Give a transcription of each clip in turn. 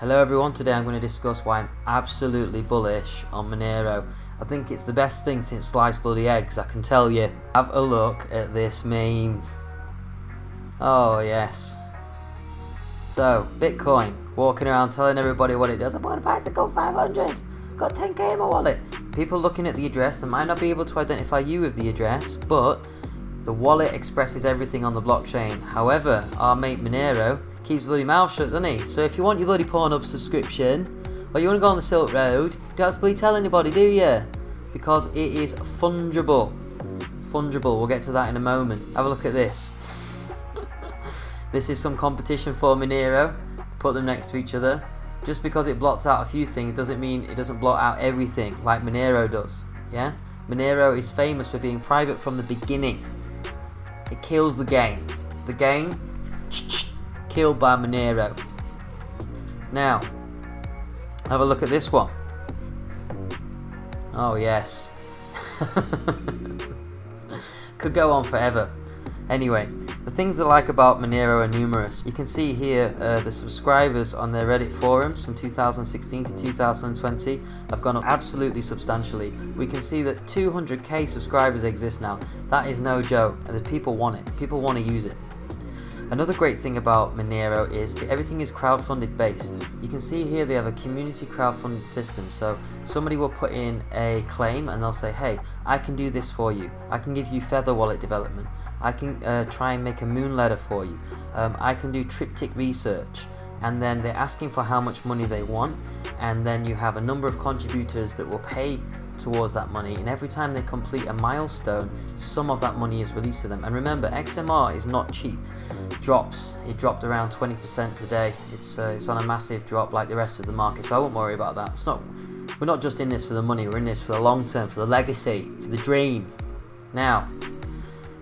Hello everyone, today I'm going to discuss why I'm absolutely bullish on Monero. I think it's the best thing since sliced bloody eggs, I can tell you. Have a look at this meme. Oh yes. So, Bitcoin, walking around telling everybody what it does. I bought a bicycle 500, got 10k in my wallet. People looking at the address, they might not be able to identify you with the address, but the wallet expresses everything on the blockchain. However, our mate Monero keeps bloody mouth shut, doesn't he? So if you want your bloody Pornhub subscription, or you want to go on the Silk Road, you don't have to bloody tell anybody, do you? Because it is fungible. Fungible, we'll get to that in a moment. Have a look at this. This is some competition for Monero. Put them next to each other. Just because it blots out a few things doesn't mean it doesn't blot out everything like Monero does. Yeah? Monero is famous for being private from the beginning. It kills the game. The game killed by Monero. Now, have a look at this one. Oh yes. Could go on forever. Anyway, the things I like about Monero are numerous. You can see here the subscribers on their Reddit forums from 2016 to 2020 have gone up absolutely substantially. We can see that 200k subscribers exist now. That is no joke, and the people want it. People want to use it. Another great thing about Monero is everything is crowdfunded based. You can see here they have a community crowdfunded system. So somebody will put in a claim and they'll say, hey, I can do this for you. I can give you Feather wallet development. I can try and make a moon letter for you. I can do triptych research. And then they're asking for how much money they want. And then you have a number of contributors that will pay towards that money, and every time they complete a milestone, some of that money is released to them. And remember, XMR is not cheap. It dropped around 20% today. It's on a massive drop like the rest of the market, so I won't worry about that. We're not just in this for the money, we're in this for the long term, for the legacy, for the dream. Now,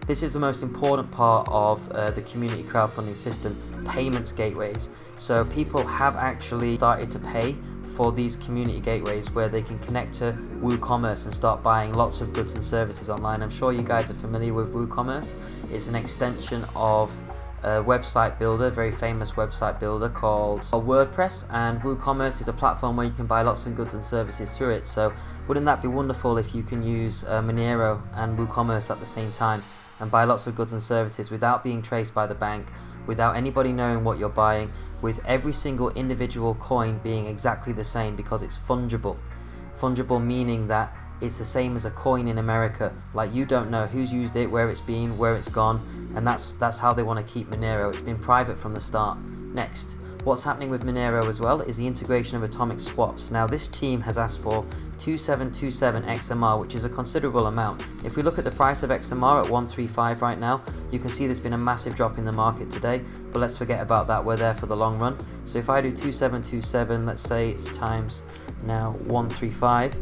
this is the most important part of the community crowdfunding system, payments gateways. So people have actually started to pay for these community gateways where they can connect to WooCommerce and start buying lots of goods and services online. I'm sure you guys are familiar with WooCommerce. It's an extension of a website builder, a very famous website builder called WordPress, and WooCommerce is a platform where you can buy lots of goods and services through it. So wouldn't that be wonderful if you can use Monero and WooCommerce at the same time and buy lots of goods and services without being traced by the bank, without anybody knowing what you're buying, with every single individual coin being exactly the same because it's fungible. Fungible meaning that it's the same as a coin in America. Like, you don't know who's used it, where it's been, where it's gone, and that's how they want to keep Monero. It's been private from the start. Next, what's happening with Monero as well is the integration of atomic swaps. Now this team has asked for 2727 XMR, which is a considerable amount. If we look at the price of XMR at 135 right now, you can see there's been a massive drop in the market today, but let's forget about that, we're there for the long run. So if I do 2727, let's say it's times now 135,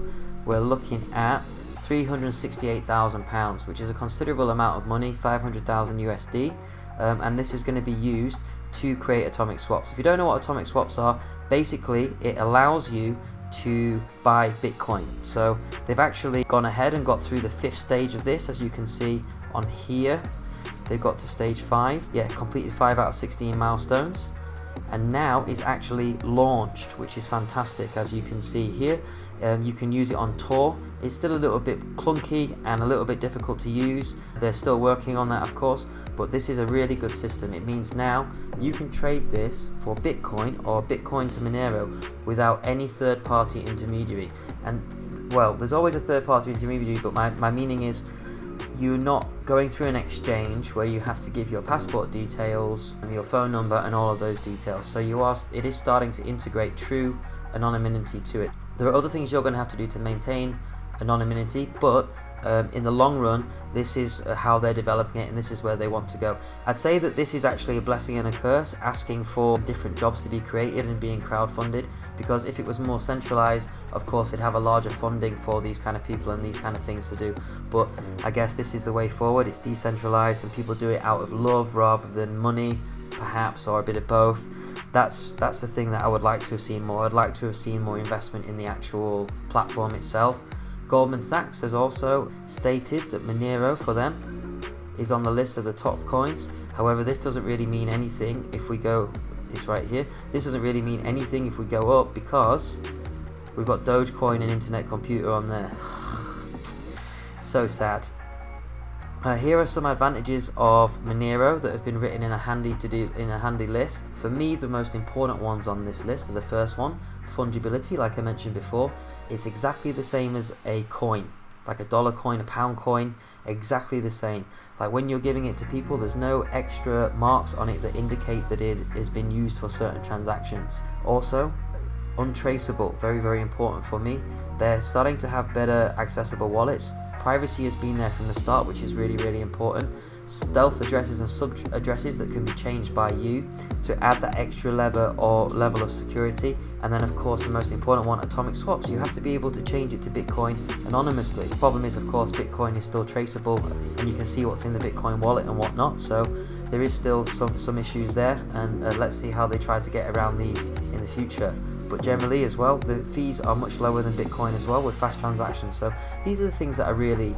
we're looking at £368,000, which is a considerable amount of money, 500,000 USD, and this is going to be used to create atomic swaps. If you don't know what atomic swaps are, basically it allows you to buy Bitcoin. So they've actually gone ahead and got through the 5th stage of this, as you can see on here. They've got to stage 5, completed 5 out of 16 milestones, and now it's actually launched, which is fantastic. As you can see here, you can use it on Tor. It's still a little bit clunky and a little bit difficult to use. They're still working on that, of course, but this is a really good system. It means now you can trade this for Bitcoin or Bitcoin to Monero without any third-party intermediary. And well, there's always a third-party intermediary, but my meaning is you're not going through an exchange where you have to give your passport details and your phone number and all of those details. So it is starting to integrate true anonymity to it. There are other things you're going to have to do to maintain anonymity, but in the long run, this is how they're developing it, and this is where they want to go. I'd say that this is actually a blessing and a curse, asking for different jobs to be created and being crowdfunded, because if it was more centralized, of course it'd have a larger funding for these kind of people and these kind of things to do. But I guess this is the way forward. It's decentralized and people do it out of love rather than money, perhaps, or a bit of both. That's the thing that I would like to have seen more. I'd like to have seen more investment in the actual platform itself. Goldman Sachs has also stated that Monero for them is on the list of the top coins. However, this doesn't really mean anything if we go, it's right here, this doesn't really mean anything if we go up, because we've got Dogecoin and Internet Computer on there. So sad. Here are some advantages of Monero that have been written in a handy list. For me, the most important ones on this list are the first one, fungibility. Like I mentioned before, it's exactly the same as a coin, like a dollar coin, a pound coin, exactly the same. Like when you're giving it to people, there's no extra marks on it that indicate that it has been used for certain transactions. Also, untraceable, very, very important for me. They're starting to have better accessible wallets. Privacy has been there from the start, which is really, really important. Stealth addresses and sub addresses that can be changed by you to add that extra level of security. And then of course the most important one, atomic swaps. You have to be able to change it to Bitcoin anonymously. The problem is, of course, Bitcoin is still traceable and you can see what's in the Bitcoin wallet and whatnot, so there is still some issues there, and let's see how they try to get around these in the future. But generally as well, the fees are much lower than Bitcoin as well with fast transactions. So these are the things that I really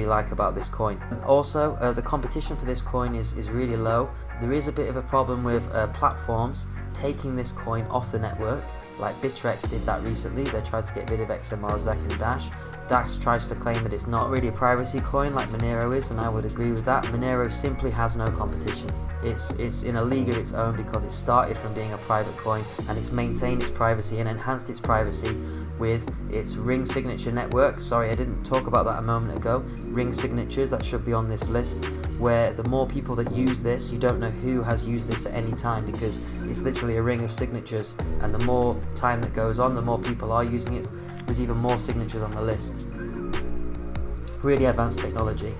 like about this coin. And also, the competition for this coin is really low. There is a bit of a problem with platforms taking this coin off the network, like Bittrex did that recently. They tried to get rid of XMR, ZEC and Dash. Dash tries to claim that it's not really a privacy coin like Monero is, and I would agree with that. Monero simply has no competition. It's in a league of its own because it started from being a private coin, and it's maintained its privacy and enhanced its privacy with its ring signature network. Sorry, I didn't talk about that a moment ago. Ring signatures, that should be on this list, where the more people that use this, you don't know who has used this at any time, because it's literally a ring of signatures, and the more time that goes on, the more people are using it. There's even more signatures on the list. Really advanced technology.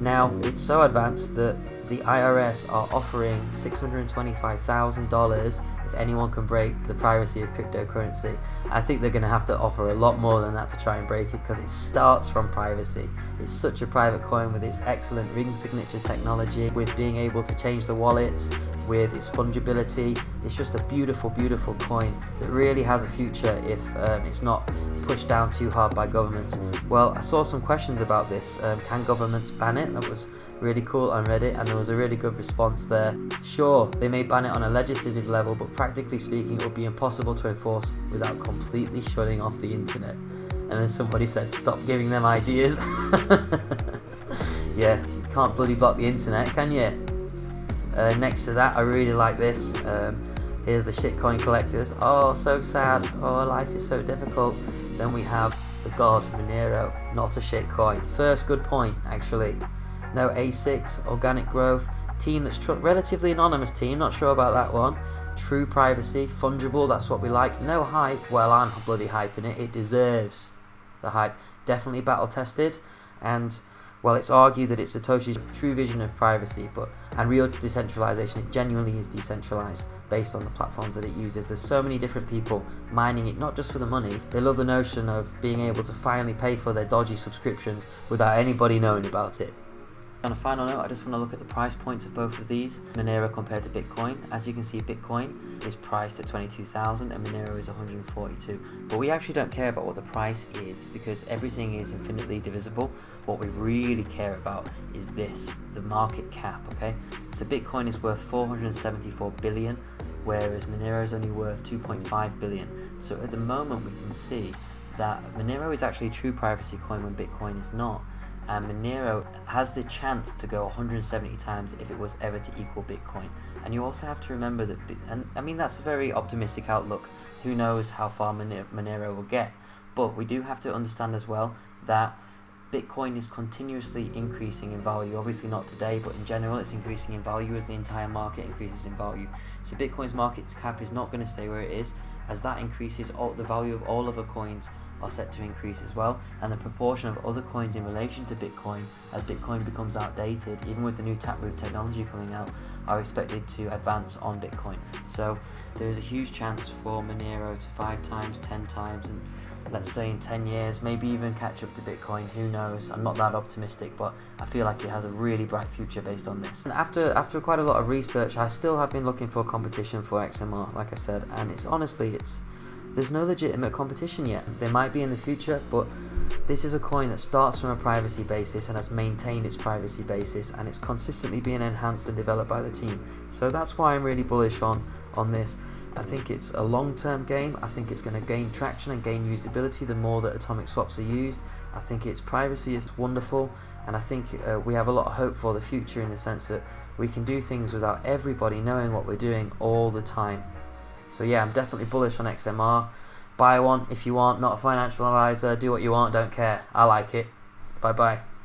Now, it's so advanced that the IRS are offering $625,000 if anyone can break the privacy of cryptocurrency. I think they're going to have to offer a lot more than that to try and break it, because it starts from privacy. It's such a private coin with its excellent ring signature technology, with being able to change the wallets, with its fungibility. It's just a beautiful, beautiful coin that really has a future if it's not pushed down too hard by governments. Well, I saw some questions about this. Can governments ban it? That was really cool on Reddit, and there was a really good response there. Sure, they may ban it on a legislative level, but practically speaking it would be impossible to enforce without completely shutting off the internet. And then somebody said, stop giving them ideas. Yeah, you can't bloody block the internet, can you? Next to that, I really like this. Here's the shitcoin collectors. Oh, so sad. Oh, life is so difficult. Then we have the god Monero, not a shitcoin. First good point, actually. No ASICs, organic growth, team that's relatively anonymous team, not sure about that one. True privacy, fungible, that's what we like. No hype, well, I'm bloody hyping it. It deserves the hype. Definitely battle tested, and well, it's argued that it's Satoshi's true vision of privacy, and real decentralization. It genuinely is decentralized based on the platforms that it uses. There's so many different people mining it, not just for the money. They love the notion of being able to finally pay for their dodgy subscriptions without anybody knowing about it. On a final note, I just want to look at the price points of both of these. Monero compared to Bitcoin. As you can see, Bitcoin is priced at 22,000 and Monero is 142. But we actually don't care about what the price is, because everything is infinitely divisible. What we really care about is this, the market cap, okay? So Bitcoin is worth 474 billion, whereas Monero is only worth 2.5 billion. So at the moment we can see that Monero is actually a true privacy coin when Bitcoin is not. And Monero has the chance to go 170 times if it was ever to equal Bitcoin. And you also have to remember that, and I mean that's a very optimistic outlook, who knows how far Monero will get, but we do have to understand as well that Bitcoin is continuously increasing in value. Obviously not today, but in general it's increasing in value as the entire market increases in value. So Bitcoin's market cap is not going to stay where it is. As that increases, the value of all other coins are set to increase as well, and the proportion of other coins in relation to Bitcoin, as Bitcoin becomes outdated, even with the new Taproot technology coming out, are expected to advance on Bitcoin. So there is a huge chance for Monero to 5 times, 10 times, and let's say in 10 years, maybe even catch up to Bitcoin. Who knows? I'm not that optimistic, but I feel like it has a really bright future based on this. And after quite a lot of research, I still have been looking for competition for XMR, like I said, and it's honestly, there's no legitimate competition yet. There might be in the future, but this is a coin that starts from a privacy basis and has maintained its privacy basis, and it's consistently being enhanced and developed by the team. So that's why I'm really bullish on this. I think it's a long-term game. I think it's going to gain traction and gain usability the more that atomic swaps are used. I think its privacy is wonderful, and I think we have a lot of hope for the future, in the sense that we can do things without everybody knowing what we're doing all the time. So yeah, I'm definitely bullish on XMR. Buy one if you want, not a financial advisor. Do what you want, don't care. I like it. Bye bye.